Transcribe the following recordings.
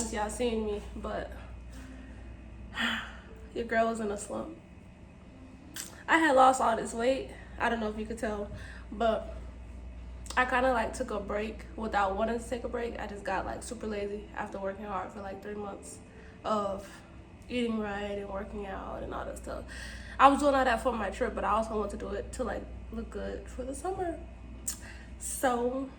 since y'all seen me, but your girl was in a slump. I had lost all this weight. I don't know if you could tell, but I kind of like took a break without wanting to take a break. I just got like super lazy after working hard for like 3 months of eating right and working out and all that stuff. I was doing all that for my trip, but I also want to do it to like look good for the summer. So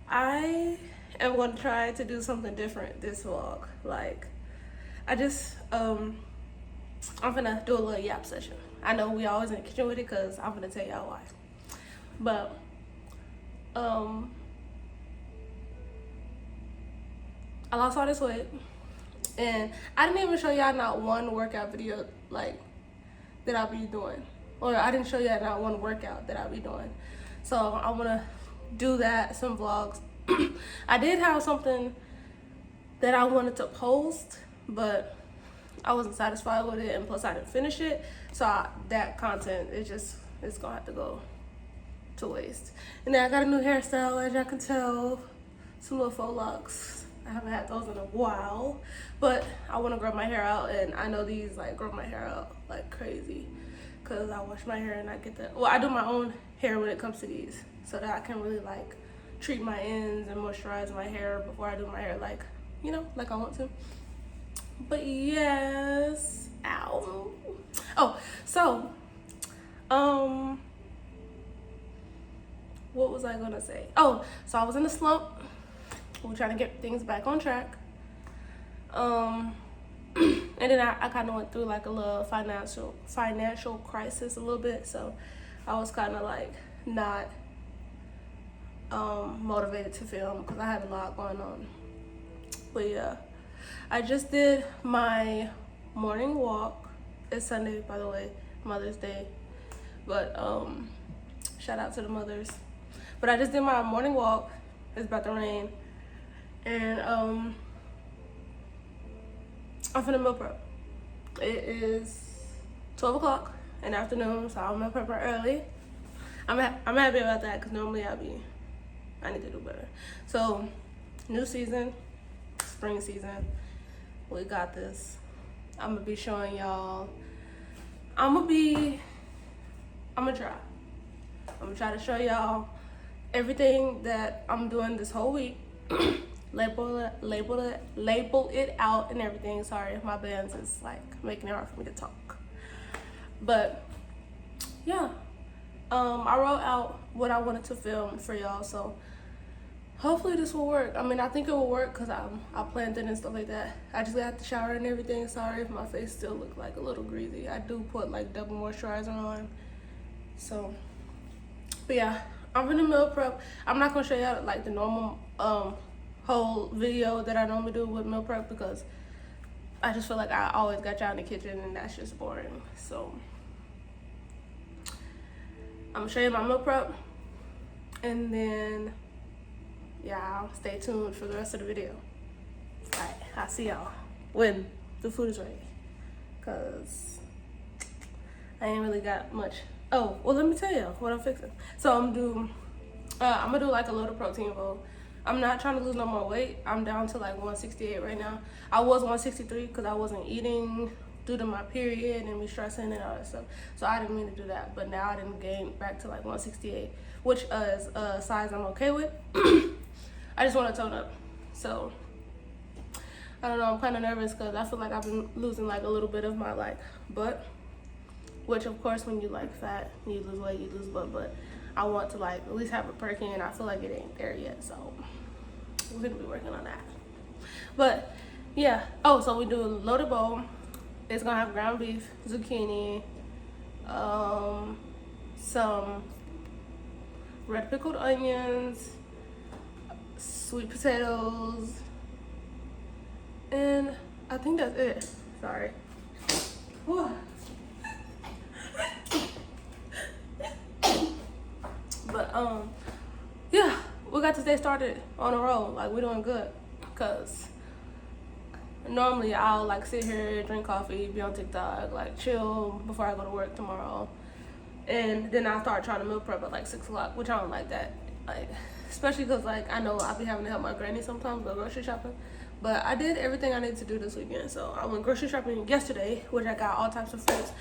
I am going to try to do something different this vlog. Like I just I'm gonna do a little yap session. I know we always in the kitchen with it because I'm gonna tell y'all why. But I lost all this weight, and I didn't even show y'all not one workout video like that I'll be doing, or I didn't show y'all not one workout that I'll be doing. So I want to do that, some vlogs. I did have something that I wanted to post, but I wasn't satisfied with it, and plus I didn't finish it, so that content it's gonna have to go to waste. And then I got a new hairstyle, as y'all can tell, some little faux locks. I haven't had those in a while, but I want to grow my hair out, and I know these like grow my hair out like crazy because I wash my hair and I get that. Well, I do my own hair when it comes to these, so that I can really like treat my ends and moisturize my hair before I do my hair, like, you know, like I want to. But yes, ow. Oh, so what was I gonna say? Oh, so I was in a slump. We're trying to get things back on track. And then I kind of went through like a little financial crisis a little bit. So I was kind of like not motivated to film because I had a lot going on. But yeah, I just did my morning walk. It's Sunday, by the way, Mother's Day. But shout out to the mothers. But I just did my morning walk. It's about to rain. And I'm finna meal prep. It is 12 o'clock in the afternoon, so I'm meal prepping early. I'm happy about that because normally I need to do better. So new season, spring season, we got this. I'm gonna be showing y'all. I'm gonna try to show y'all everything that I'm doing this whole week. label it out and everything. Sorry, my bands is like making it hard for me to talk. But yeah, I wrote out what I wanted to film for y'all, so hopefully this will work. I mean, I think it will work because I planned it and stuff like that. I just got out the shower and everything. Sorry if my face still look like a little greasy. I do put like double moisturizer on. So, but yeah, I'm gonna meal prep. I'm not gonna show y'all like the normal whole video that I normally do with meal prep because I just feel like I always got y'all in the kitchen and that's just boring. So I'm gonna show you my meal prep, and then y'all stay tuned for the rest of the video. Alright, I'll see y'all when the food is ready, cause I ain't really got much. Oh, well, let me tell you what I'm fixing. So I'm gonna do like a loaded protein bowl. I'm not trying to lose no more weight. I'm down to like 168 right now. I was 163 because I wasn't eating due to my period and me stressing and all that stuff. So I didn't mean to do that. But now I didn't gain back to like 168, which is a size I'm okay with. I just want to tone up. So I don't know. I'm kind of nervous because I feel like I've been losing like a little bit of my like butt. Which of course when you like fat, you lose weight, you lose butt, but I want to like at least have a perky, and I feel like it ain't there yet, so we're gonna be working on that. But yeah, oh, so we do a loaded bowl. It's gonna have ground beef, zucchini, some red pickled onions, sweet potatoes, and I think that's it. Sorry. Whew. But yeah, we got to stay started on a roll. Like, we're doing good, cause normally I'll like sit here, drink coffee, be on TikTok, like chill before I go to work tomorrow, and then I'll start trying to meal prep at like 6 o'clock, which I don't like that. Like especially because like I know I'll be having to help my granny sometimes go grocery shopping. But I did everything I needed to do this weekend. So I went grocery shopping yesterday, which I got all types of fruits.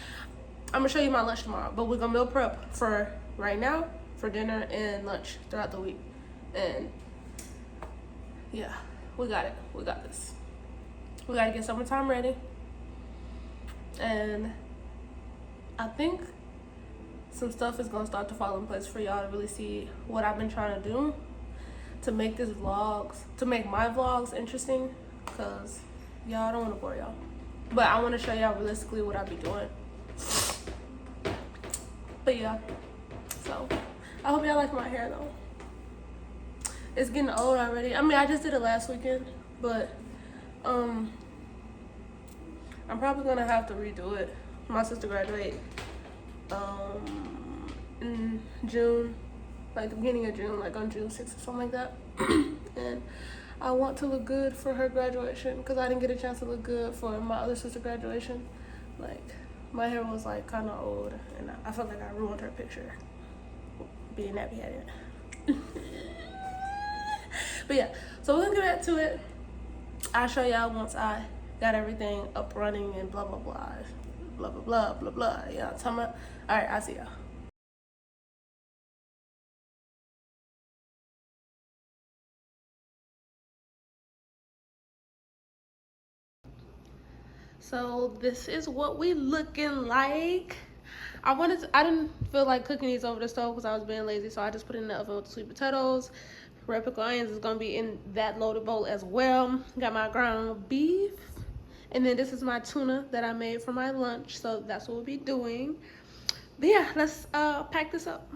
I'm gonna show you my lunch tomorrow, but we're gonna meal prep for right now, for dinner and lunch throughout the week. And yeah, we got it. We got this. We gotta get summertime ready. And I think some stuff is gonna start to fall in place for y'all to really see what I've been trying to do to make my vlogs interesting, because y'all, I don't want to bore y'all, but I want to show y'all realistically what I be doing. But yeah, so I hope y'all like my hair though. It's getting old already. I mean, I just did it last weekend, but I'm probably gonna have to redo it. My sister graduated in June, like the beginning of June, like on June 6th or something like that. And I want to look good for her graduation, because I didn't get a chance to look good for my other sister graduation. Like, my hair was like kind of old, and I felt like I ruined her picture being nappy headed. But yeah, so we're gonna get back to it. I'll show y'all once I got everything up running and blah blah blah blah blah blah blah blah. Yeah, talking about. All right, I'll see y'all. So this is what we looking like. I didn't feel like cooking these over the stove because I was being lazy, so I just put it in the oven with the sweet potatoes. Red pickle onions is gonna be in that loaded bowl as well. Got my ground beef, and then this is my tuna that I made for my lunch, so that's what we'll be doing. But yeah, let's pack this up.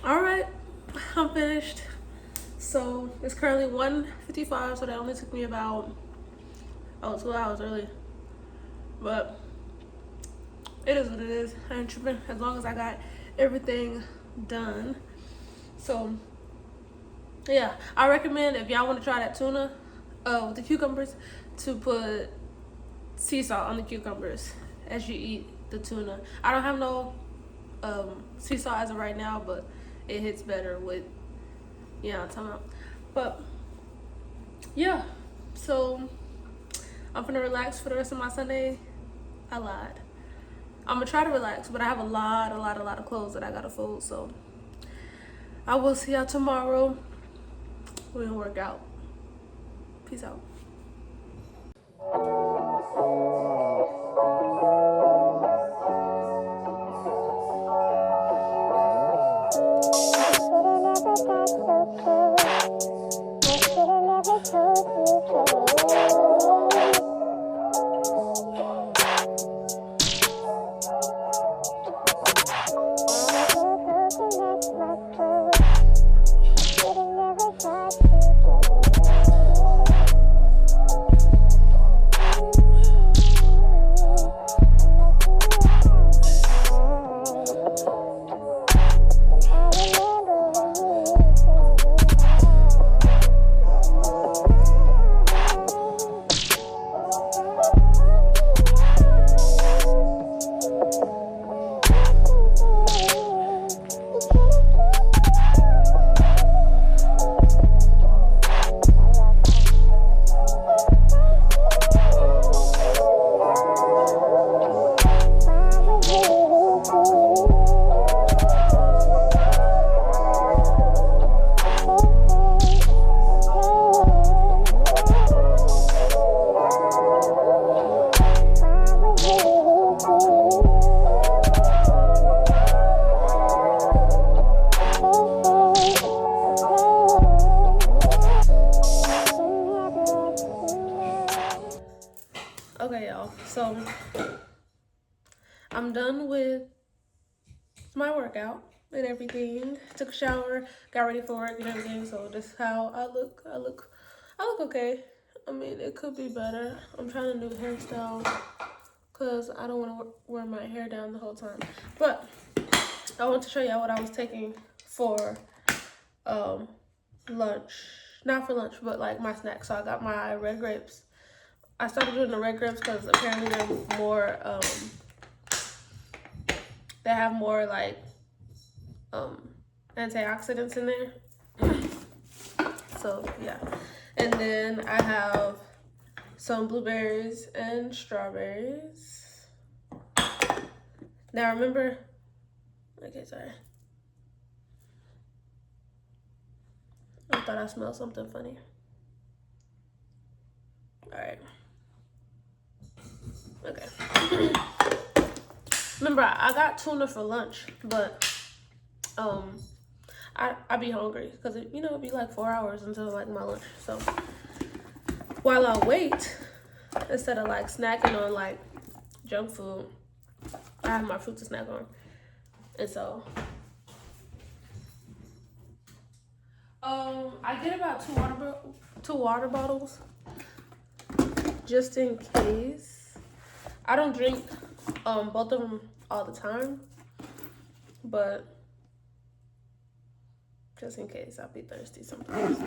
All right, I'm finished. So it's currently 1:55, so that only took me about 2 hours early. But it is what it is. I ain't tripping as long as I got everything done. So yeah, I recommend if y'all want to try that tuna with the cucumbers, to put sea salt on the cucumbers as you eat the tuna. I don't have no sea salt as of right now, but it hits better with, you know what I'm talking about. But yeah, so I'm gonna relax for the rest of my Sunday. I lied. I'm gonna try to relax, but I have a lot of clothes that I gotta fold. So I will see y'all tomorrow. We're gonna work out. Peace out. Okay, y'all, so I'm done with my workout and everything. Took a shower, got ready for work and everything. So this is how I look. I look okay. I mean, it could be better. I'm trying a new hairstyle because I don't want to wear my hair down the whole time. But I want to show y'all what I was taking for lunch. Not for lunch, but like my snack. So I got my red grapes. I started doing the red grapes because apparently they're more, they have more like antioxidants in there. So yeah. And then I have some blueberries and strawberries. Now remember, okay, sorry. I thought I smelled something funny. All right. Okay. Remember, I got tuna for lunch, but I be hungry because it'd be like 4 hours until like my lunch. So while I wait, instead of like snacking on like junk food, I have my fruit to snack on. And so I get about two water bottles just in case. I don't drink both of them all the time, but just in case I'll be thirsty sometimes.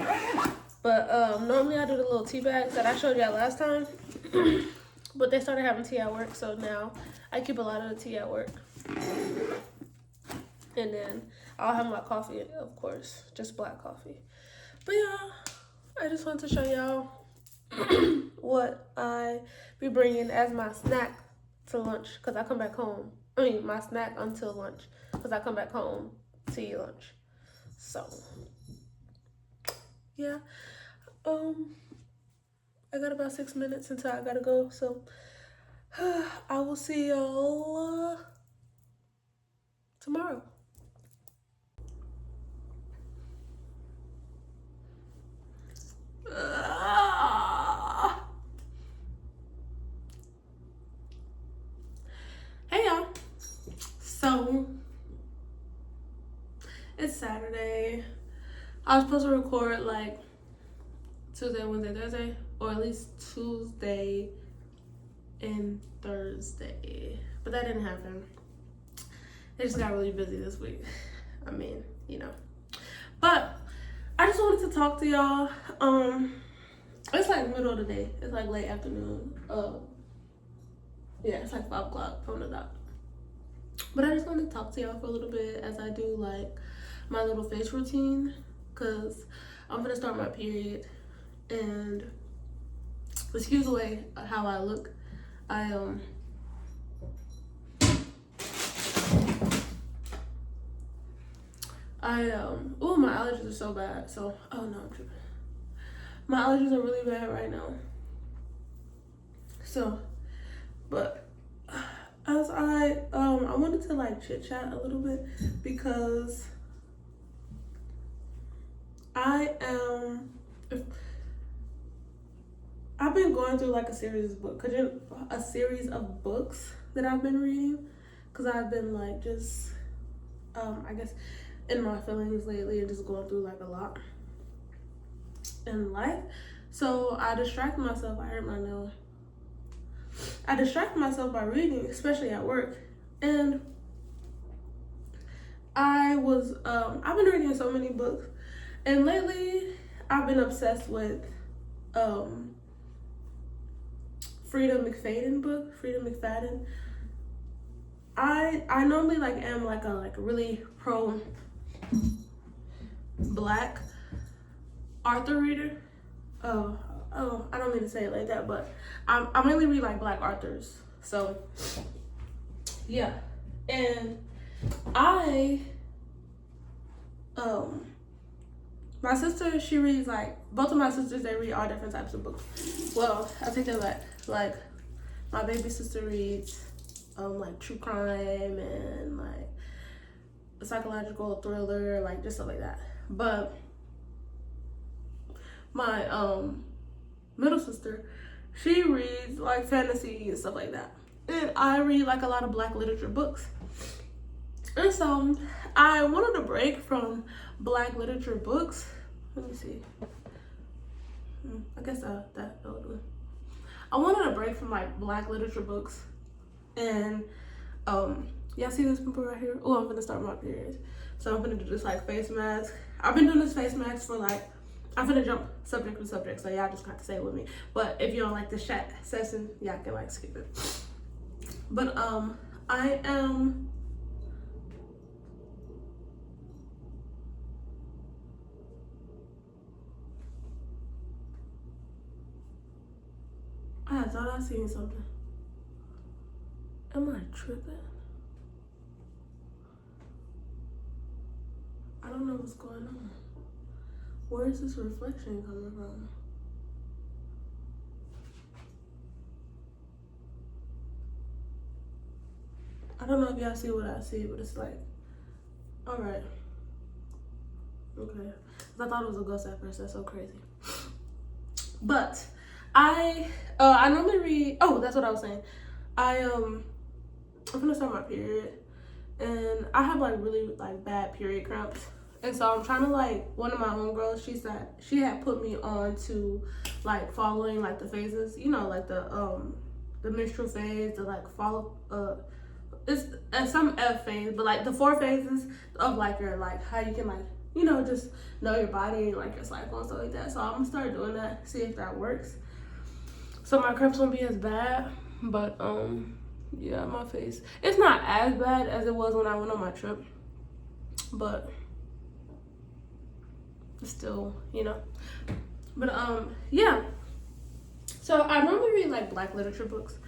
But normally I do the little tea bags that I showed y'all last time. But they started having tea at work, so now I keep a lot of the tea at work. And then I'll have my coffee, of course, just black coffee. But yeah, I just wanted to show y'all what I be bringing as my snack to lunch, because I come back home. My snack until lunch, because I come back home to eat lunch. So yeah, I got about 6 minutes until I gotta go. So I will see y'all tomorrow. Hey y'all. So it's Saturday. I was supposed to record like Tuesday, Wednesday, Thursday, or at least Tuesday and Thursday, but that didn't happen. It just got really busy this week. But I just wanted to talk to y'all. It's like middle of the day. It's like late afternoon. Yeah, it's like 5 o'clock from the dot. But I just wanted to talk to y'all for a little bit as I do like my little face routine, cause I'm gonna start my period, and excuse the way how I look. Oh, my allergies are so bad. So, oh no, I'm tripping. My allergies are really bad right now. So, but as I wanted to like chit chat a little bit, because I've been going through like a series of books that I've been reading, because I've been like just I guess in my feelings lately and just going through like a lot in life. So I distract myself. I hurt my nail. I distract myself by reading, especially at work. And I've been reading so many books, and lately I've been obsessed with Frieda McFadden. I normally like am like a really pro Black author reader. Oh, I don't mean to say it like that, but I mainly read like Black authors. So yeah, and my sister, she reads like, both of my sisters, they read all different types of books. Well, I take that back. Like my baby sister reads like true crime and like a psychological thriller, like just stuff like that. But my middle sister, she reads like fantasy and stuff like that. And I read like a lot of Black literature books. And so I wanted a break from Black literature books. Let me see. I guess that will do. I wanted a break from like Black literature books. And y'all see this pimple right here? Oh, I'm gonna start my period. So I'm gonna do this like face mask. I've been doing this face mask for like I'm gonna jump subject to subject, so y'all just got to stay with me. But if you don't like the chat session, y'all can like skip it. But I am I thought I seen something. Am I tripping? I don't know what's going on. Where is this reflection coming from? I don't know if y'all see what I see, but it's like, all right. Okay. I thought it was a ghost at first. That's so crazy. But I normally read, oh, that's what I was saying. I'm gonna start my period, and I have like really like bad period cramps. And so I'm trying to like, one of my homegirls, she said she had put me on to like following like the phases, you know, like the menstrual phase, the like follow it's some F phase, but like the 4 phases of like your like how you can like, you know, just know your body and like your cycle and stuff like that. So I'm gonna start doing that, see if that works. So my cramps won't be as bad, but yeah, my face, it's not as bad as it was when I went on my trip, but still, you know. But yeah, so I normally read like Black literature books,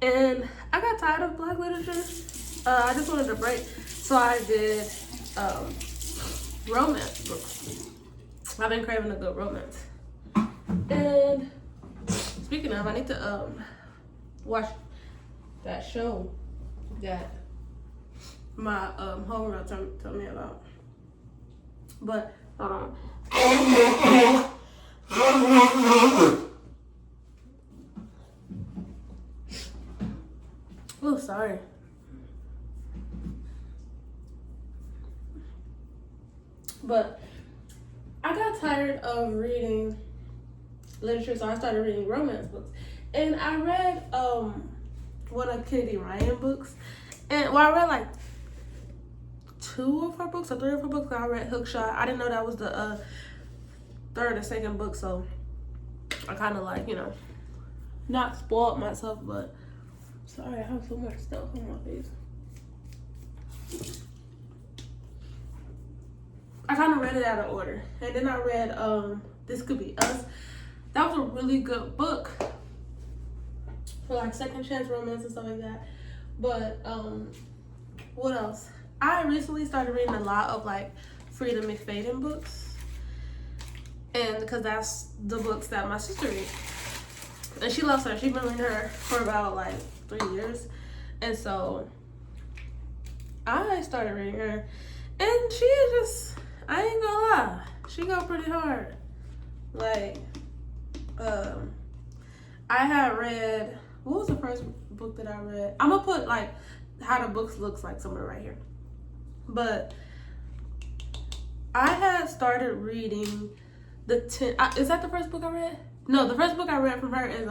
and I got tired of Black literature. I just wanted a break, so I did romance books. I've been craving a good romance. And speaking of, I need to watch that show that my homegirl told me about. But hold on. Oh, sorry. But I got tired of reading literature, so I started reading romance books. And I read one of Kennedy Ryan books. And well, I read like 2 of her books or 3 of her books. I read Hookshot. I didn't know that was the third or second book, so I kind of like, you know, not spoiled myself, but sorry, I have so much stuff on my face. I kind of read it out of order. And then I read This Could Be Us. That was a really good book for like second chance romance and stuff like that. But what else? I recently started reading a lot of like Frieda McFadden books, and because that's the books that my sister reads, and she loves her. She's been reading her for about like 3 years, and so I started reading her, and she is just, I ain't gonna lie, she go pretty hard. Like I had read, what was the first book that I read? I'm gonna put like how the books looks like somewhere right here. But I had started reading is that the first book I read? No, the first book I read from her is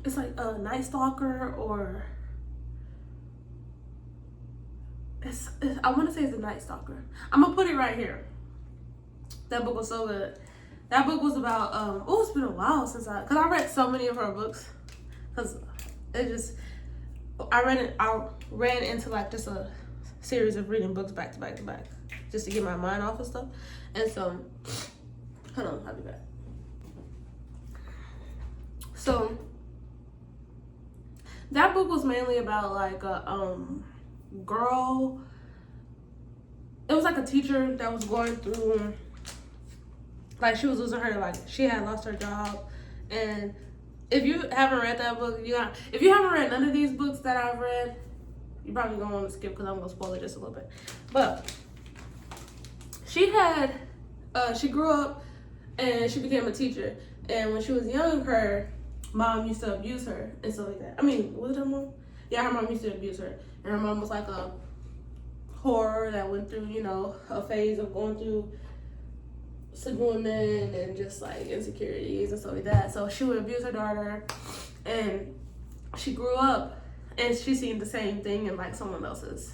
it's like a Night Stalker, or I want to say it's a Night Stalker. I'm gonna put it right here. That book was so good. That book was about oh, it's been a while since I read so many of her books, because it just I ran into like just a series of reading books back to back to back, just to get my mind off of stuff. And so hold on, I'll be back. So that book was mainly about like a girl. It was like a teacher that was going through, like she was losing her, like she had lost her job. And if you haven't read that book, if you haven't read none of these books that I've read, you're probably gonna want to skip, because I'm gonna spoil it just a little bit. But she grew up and she became a teacher. And when she was young, her mom used to abuse her and stuff like that. I mean, was it her mom? Yeah, her mom used to abuse her. And her mom was like a horror that went through, you know, a phase of going through sleeping with men and just like insecurities and stuff like that. So she would abuse her daughter, and she grew up and she seen the same thing in like someone else's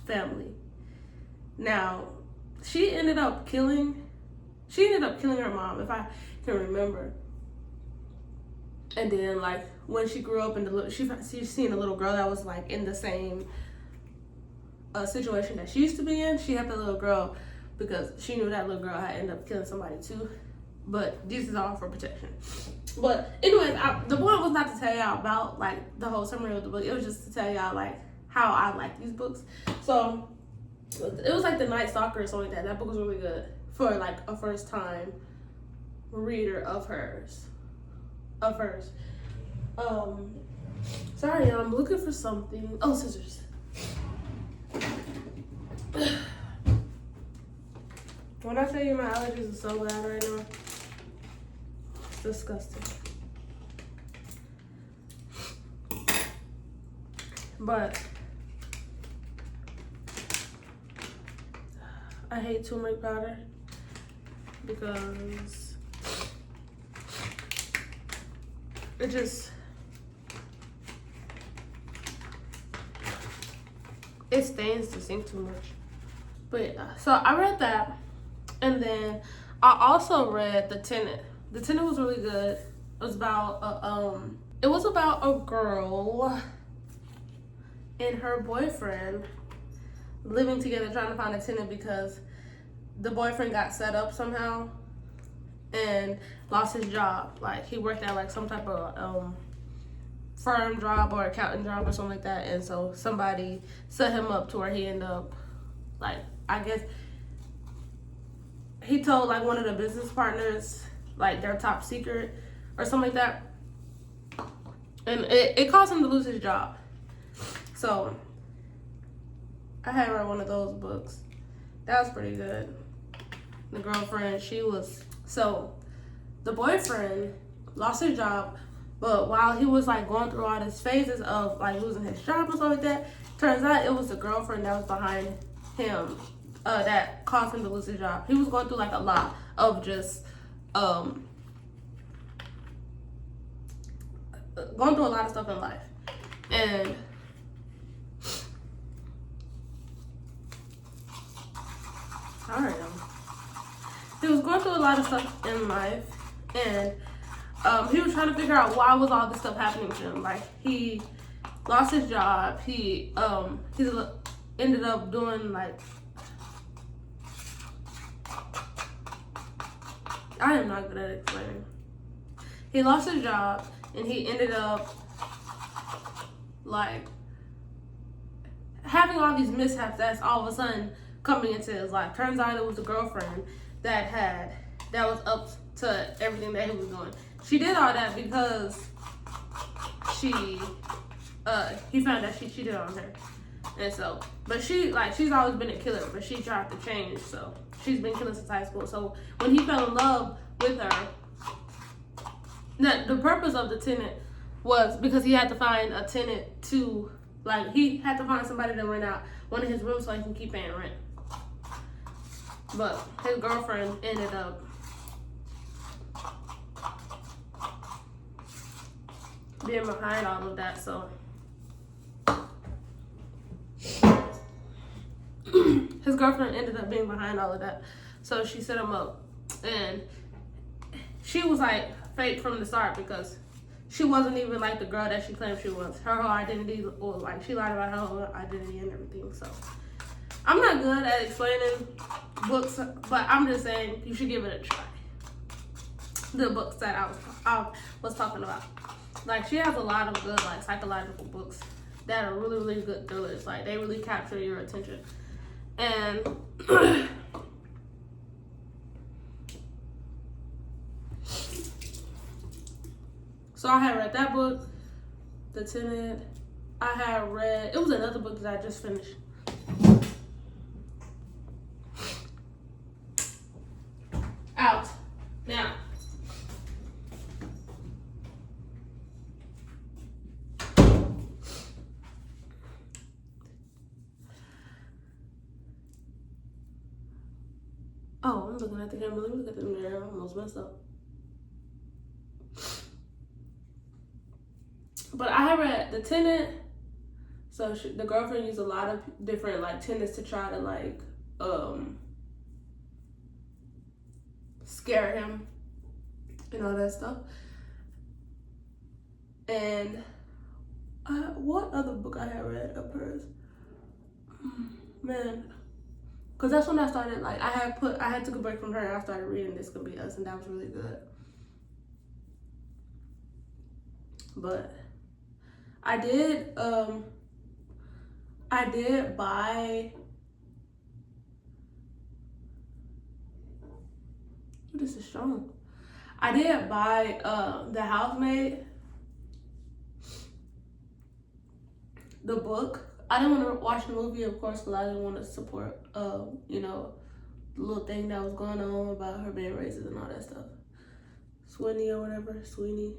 family. Now, she ended up killing her mom, if I can remember. And then like when she grew up, she seen a little girl that was like in the same situation that she used to be in. She had the little girl because she knew that little girl had ended up killing somebody too. But this is all for protection. But anyways, the point was not to tell y'all about like the whole summary of the book. It was just to tell y'all like how I like these books. So it was like The Night Stalker or something like that. That book was really good for like a first time reader of hers. Sorry, I'm looking for something. Oh, scissors. When I tell you my allergies are so bad right now, it's disgusting. But I hate turmeric powder because it stains the sink too much. But yeah, so I read that, and then I also read The Tenant. The Tenant was really good. It was about a girl and her boyfriend living together trying to find a tenant because the boyfriend got set up somehow and lost his job. Like he worked at like some type of firm job or accounting job or something like that, and so somebody set him up to where he ended up, like, I guess he told like one of the business partners like their top secret or something like that, and it caused him to lose his job. So I had read one of those books. That was pretty good. The girlfriend, so the boyfriend lost his job, but while he was like going through all these phases of like losing his job and stuff like that, turns out it was the girlfriend that was behind him that caused him to lose his job. He was going through like a lot of just going through a lot of stuff in life, and he was going through a lot of stuff in life, and he was trying to figure out why was all this stuff happening to him. Like he lost his job. He ended up doing like, I am not good at explaining. He lost his job and he ended up like having all these mishaps that's all of a sudden coming into his life. Turns out it was the girlfriend that was up to everything that he was doing. She did all that because he found out she cheated on her. And so, but she's always been a killer, but she tried to change, so she's been killing since high school. So when he fell in love with her, the purpose of the tenant was because he had to find a tenant to, like, he had to find somebody to rent out one of his rooms so he can keep paying rent. But his girlfriend ended up being behind all of that, so his girlfriend ended up being behind all of that. So she set him up, and she was like fake from the start because she wasn't even like the girl that she claimed she was. Her whole identity was like, she lied about her whole identity and everything. So I'm not good at explaining books, but I'm just saying you should give it a try. The books that I was talking about. Like, she has a lot of good, like, psychological books that are really, really good thrillers. Like, they really capture your attention. And so I had read that book, The Tenant. I had read, it was another book that I just finished. Out. Now. Oh, I'm looking at the camera. Let me look at the mirror. I almost messed up. But I have read The Tenant. So the girlfriend used a lot of different like tenants to try to like scare him and all that stuff. And what other book I had read of hers? Man, because that's when I started, like, I had took a break from her and I started reading This Could Be Us, and that was really good. But I did buy, oh, this is strong. I did buy The Housemaid, the book. I didn't want to watch the movie, of course, because I didn't want to support, you know, the little thing that was going on about her being racist and all that stuff. Sweeney or whatever, Sweeney.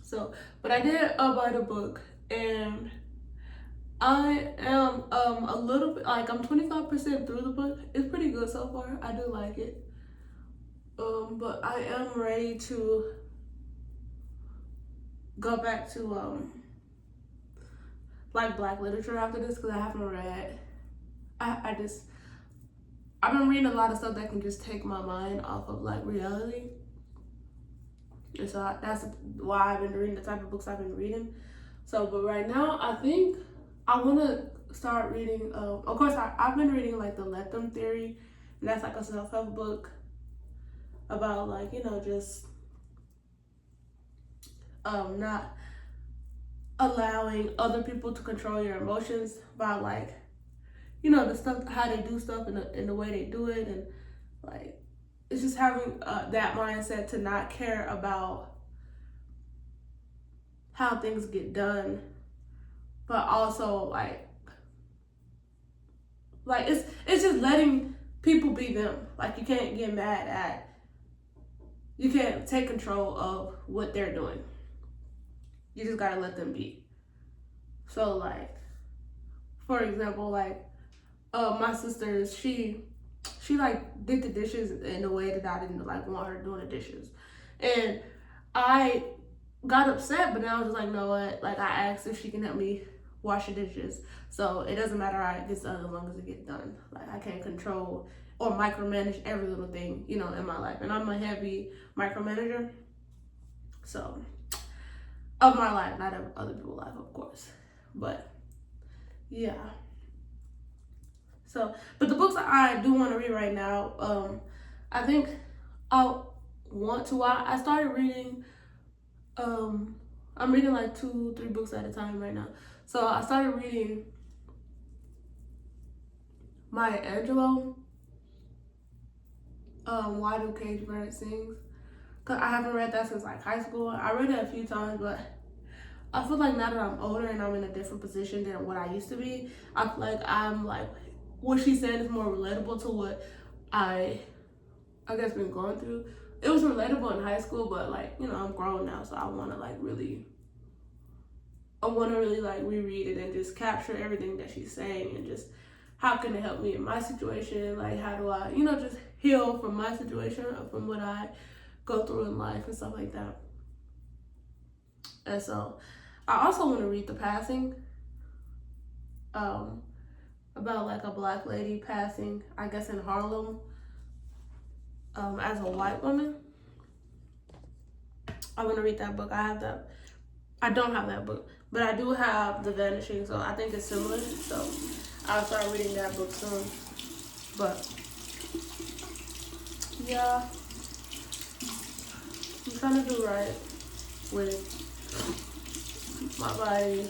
So, but I did buy the book, and I am a little bit, like, I'm 25% through the book. It's pretty good so far. I do like it. But I am ready to go back to like Black literature after this, because I haven't read. I've been reading a lot of stuff that can just take my mind off of like reality. And so that's why I've been reading the type of books I've been reading. So, but right now, I think I want to start reading, of course, I've been reading like the Let Them Theory, and that's like a self-help book about, like, you know, just not allowing other people to control your emotions by, like, you know, the stuff, how they do stuff and the way they do it, and like, it's just having that mindset to not care about how things get done, but also like it's just letting people be them. Like, you can't get mad at, you can't take control of what they're doing. You just gotta let them be. So, like, for example, like, my sister, she like did the dishes in a way that I didn't like want her doing the dishes, and I got upset. But then I was just like, no, what? Like, I asked if she can help me wash the dishes, so it doesn't matter how it gets done as long as it gets done. Like, I can't control or micromanage every little thing, you know, in my life, and I'm a heavy micromanager. So, of my life, not of other people's life, of course, but yeah. So, but the books I do want to read right now, I think I want to. I started reading, I'm reading like 2-3 books at a time right now. So I started reading Maya Angelou, Why Do Cage Birds Sing? Cause I haven't read that since like high school. I read it a few times, but I feel like now that I'm older and I'm in a different position than what I used to be, I feel like I'm like, what she's saying is more relatable to what I guess been going through. It was relatable in high school, but like, you know, I'm grown now, so I want to really like reread it and just capture everything that she's saying, and just how can it help me in my situation? Like, how do I, you know, just heal from my situation, from what I go through in life and stuff like that. And so I also want to read The Passing, about like a Black lady passing, I guess, in Harlem, as a white woman. I want to read that book. I don't have that book, but I do have The Vanishing, so I think it's similar. So I'll start reading that book soon. But yeah, I'm trying to do right with my body.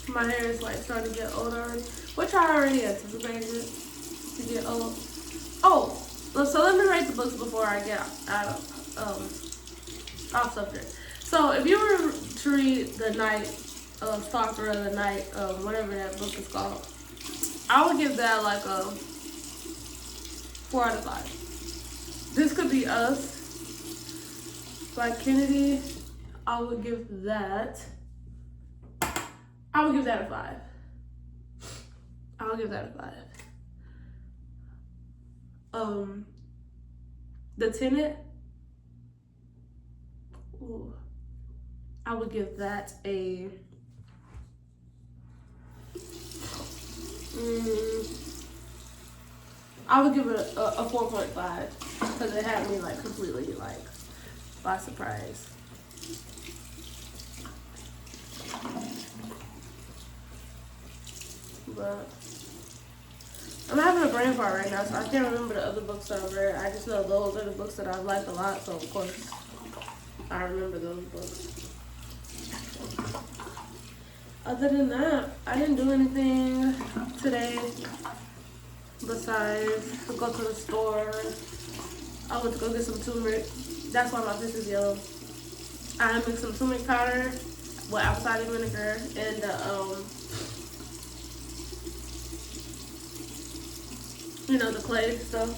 My hair is like starting to get old already, which I already anticipated to get old. Oh, so let me rate the books before I get off subject. So if you were to read The Night, Stalker of the Night, whatever that book is called, I would give that like a 4 out of 5. This Could Be Us by Kennedy, I would give that a 5. I would give that a 5. The Tenant, ooh, I would give that a I would give it a 4.5 because it had me like completely like by surprise. But I'm having a brain fart right now, so I can't remember the other books that I've read. I just know those are the books that I've liked a lot, so of course I remember those books. Other than that, I didn't do anything today besides go to the store. I went to go get some turmeric. That's why my face is yellow. I mixed some turmeric powder with apple cider vinegar and you know, the clay stuff,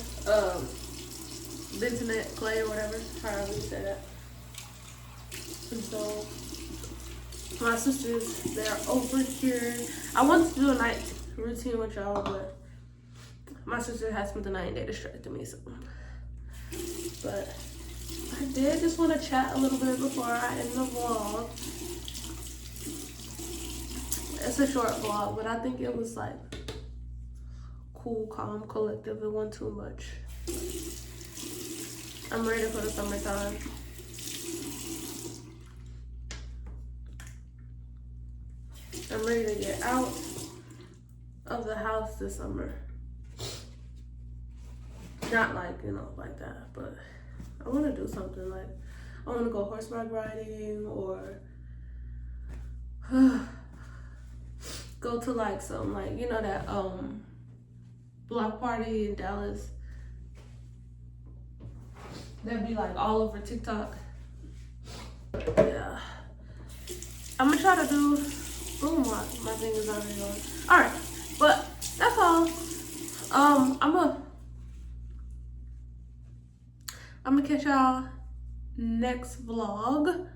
bentonite clay or whatever, however you say that. And so my sisters, they're over here. I wanted to do a night routine with y'all, but my sister has spent the night and they distracted me, so. But I did just want to chat a little bit before I end the vlog. It's a short vlog, but I think it was like cool, calm, collective. It wasn't too much. I'm ready for the summertime. I'm ready to get out of the house this summer. Not like, you know, like that, but I want to do something like, I want to go horseback riding or go to like some, like, you know, that block party in Dallas that'd be like all over TikTok. Yeah, I'm gonna try to do, oh my fingers already on. All right, but that's all. I'm gonna catch y'all next vlog.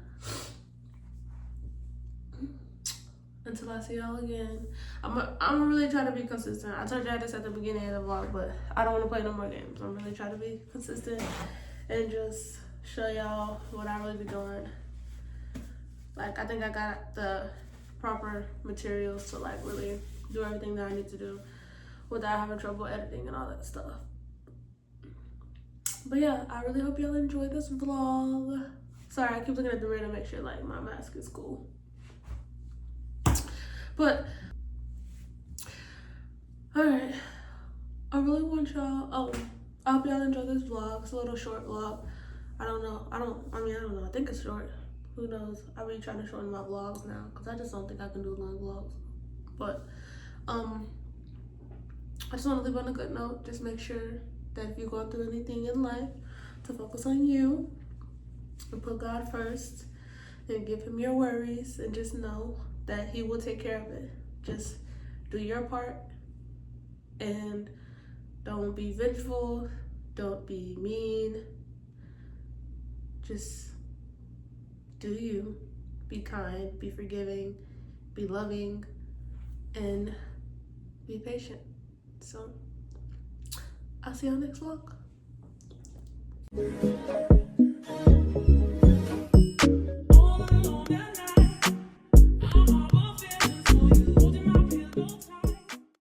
Until I see y'all again. I'm really trying to be consistent. I told y'all this at the beginning of the vlog, but I don't want to play no more games. I'm really trying to be consistent and just show y'all what I really be doing. Like, I think I got the proper materials to like really do everything that I need to do without having trouble editing and all that stuff. But yeah, I really hope y'all enjoyed this vlog. Sorry, I keep looking at the mirror to make sure like my mask is cool. But alright, I really want y'all, I hope y'all enjoy this vlog. It's a little short vlog. I don't know, I don't know, I think it's short. Who knows? I've been trying to shorten my vlogs now because I just don't think I can do long vlogs. But I just want to leave on a good note. Just make sure that if you're going through anything in life, to focus on you and put God first and give him your worries and just know that he will take care of it. Just do your part and don't be vengeful, don't be mean, just do you. Be kind, be forgiving, be loving, and be patient. So I'll see y'all next vlog.